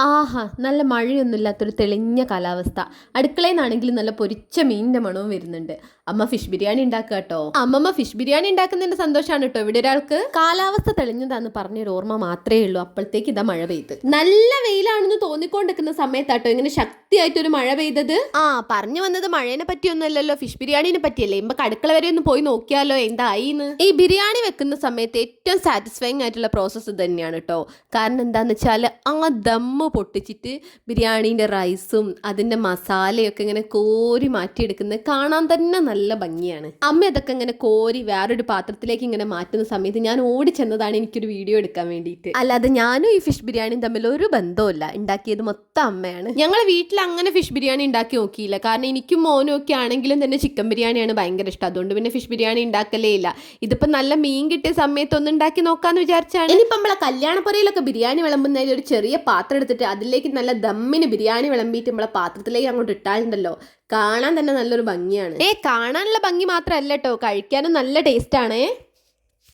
ആഹാ! നല്ല മഴയൊന്നുമില്ലാത്തൊരു തെളിഞ്ഞ കാലാവസ്ഥ. അടുക്കളയിൽ നിന്നാണെങ്കിൽ നല്ല പൊരിച്ച മീനിന്റെ മണവും വരുന്നുണ്ട്. അമ്മ ഫിഷ് ബിരിയാണി ഉണ്ടാക്കുക കേട്ടോ. അമ്മമ്മ ഫിഷ് ബിരിയാണി ഉണ്ടാക്കുന്നതിന്റെ സന്തോഷമാണ് കേട്ടോ ഇവിടെ ഒരാൾക്ക്. കാലാവസ്ഥ തെളിഞ്ഞതാന്ന് പറഞ്ഞൊരു ഓർമ്മ മാത്രമേ ഉള്ളൂ. അപ്പോഴത്തേക്ക് ഇതാ മഴ പെയ്ത്. നല്ല വെയിലാണെന്ന് തോന്നിക്കൊണ്ടിരിക്കുന്ന സമയത്താട്ടോ ഇങ്ങനെ ശക്തിയായിട്ടൊരു മഴ പെയ്തത്. പറഞ്ഞു വന്നത് മഴേനെ പറ്റിയൊന്നുമല്ലല്ലോ, ഫിഷ് ബിരിയാണിനെ പറ്റിയല്ലേ. ഇമ്പക്ക് അടുക്കള വരെ ഒന്ന് പോയി നോക്കിയാലോ എന്തായിന്ന്. ഈ ബിരിയാണി വെക്കുന്ന സമയത്ത് ഏറ്റവും സാറ്റിസ്ഫൈങ് ആയിട്ടുള്ള പ്രോസസ്സ് തന്നെയാണ് കേട്ടോ. കാരണം എന്താന്ന് വെച്ചാൽ ആ ദമ്മ് പൊട്ടിച്ചിട്ട് ബിരിയാണീൻ്റെ റൈസും അതിൻ്റെ മസാലയൊക്കെ ഇങ്ങനെ കോരി മാറ്റിയെടുക്കുന്നത് കാണാൻ തന്നെ നല്ല ഭംഗിയാണ്. അമ്മ അതൊക്കെ ഇങ്ങനെ കോരി വേറൊരു പാത്രത്തിലേക്ക് ഇങ്ങനെ മാറ്റുന്ന സമയത്ത് ഞാൻ ഓടി ചെന്നതാണ് എനിക്കൊരു വീഡിയോ എടുക്കാൻ വേണ്ടിയിട്ട്. അല്ലാതെ ഞാനും ഈ ഫിഷ് ബിരിയാണിയും തമ്മിൽ ഒരു ബന്ധവുമില്ല. ഉണ്ടാക്കിയത് മൊത്തം അമ്മയാണ്. ഞങ്ങൾ വീട്ടിൽ അങ്ങനെ ഫിഷ് ബിരിയാണി ഉണ്ടാക്കി നോക്കിയില്ല. കാരണം എനിക്കും മോനും ഒക്കെ ആണെങ്കിലും തന്നെ ചിക്കൻ ബിരിയാണിയാണ് ഭയങ്കര ഇഷ്ടം. അതുകൊണ്ട് പിന്നെ ഫിഷ് ബിരിയാണി ഉണ്ടാക്കലേ ഇല്ല. ഇതിപ്പോൾ നല്ല മീൻ കിട്ടിയ സമയത്ത് ഒന്ന് ഉണ്ടാക്കി നോക്കാന്ന് വിചാരിച്ചാണ്. ഇനിയിപ്പോൾ നമ്മളെ കല്യാണപ്പുരയിലൊക്കെ ബിരിയാണി വിളമ്പുന്നതിൽ ഒരു ചെറിയ പാത്രം എടുത്തിട്ട് അതിലേക്ക് നല്ല ദമ്മിന് ബിരിയാണി വിളമ്പിയിട്ട് നമ്മളെ പാത്രത്തിലേക്ക് അങ്ങോട്ട് ഇട്ടാലുണ്ടല്ലോ, കാണാൻ തന്നെ നല്ലൊരു ഭംഗിയാണ്. കാണാനുള്ള ഭംഗി മാത്രമല്ല കേട്ടോ, കഴിക്കാനും നല്ല ടേസ്റ്റ് ആണേ.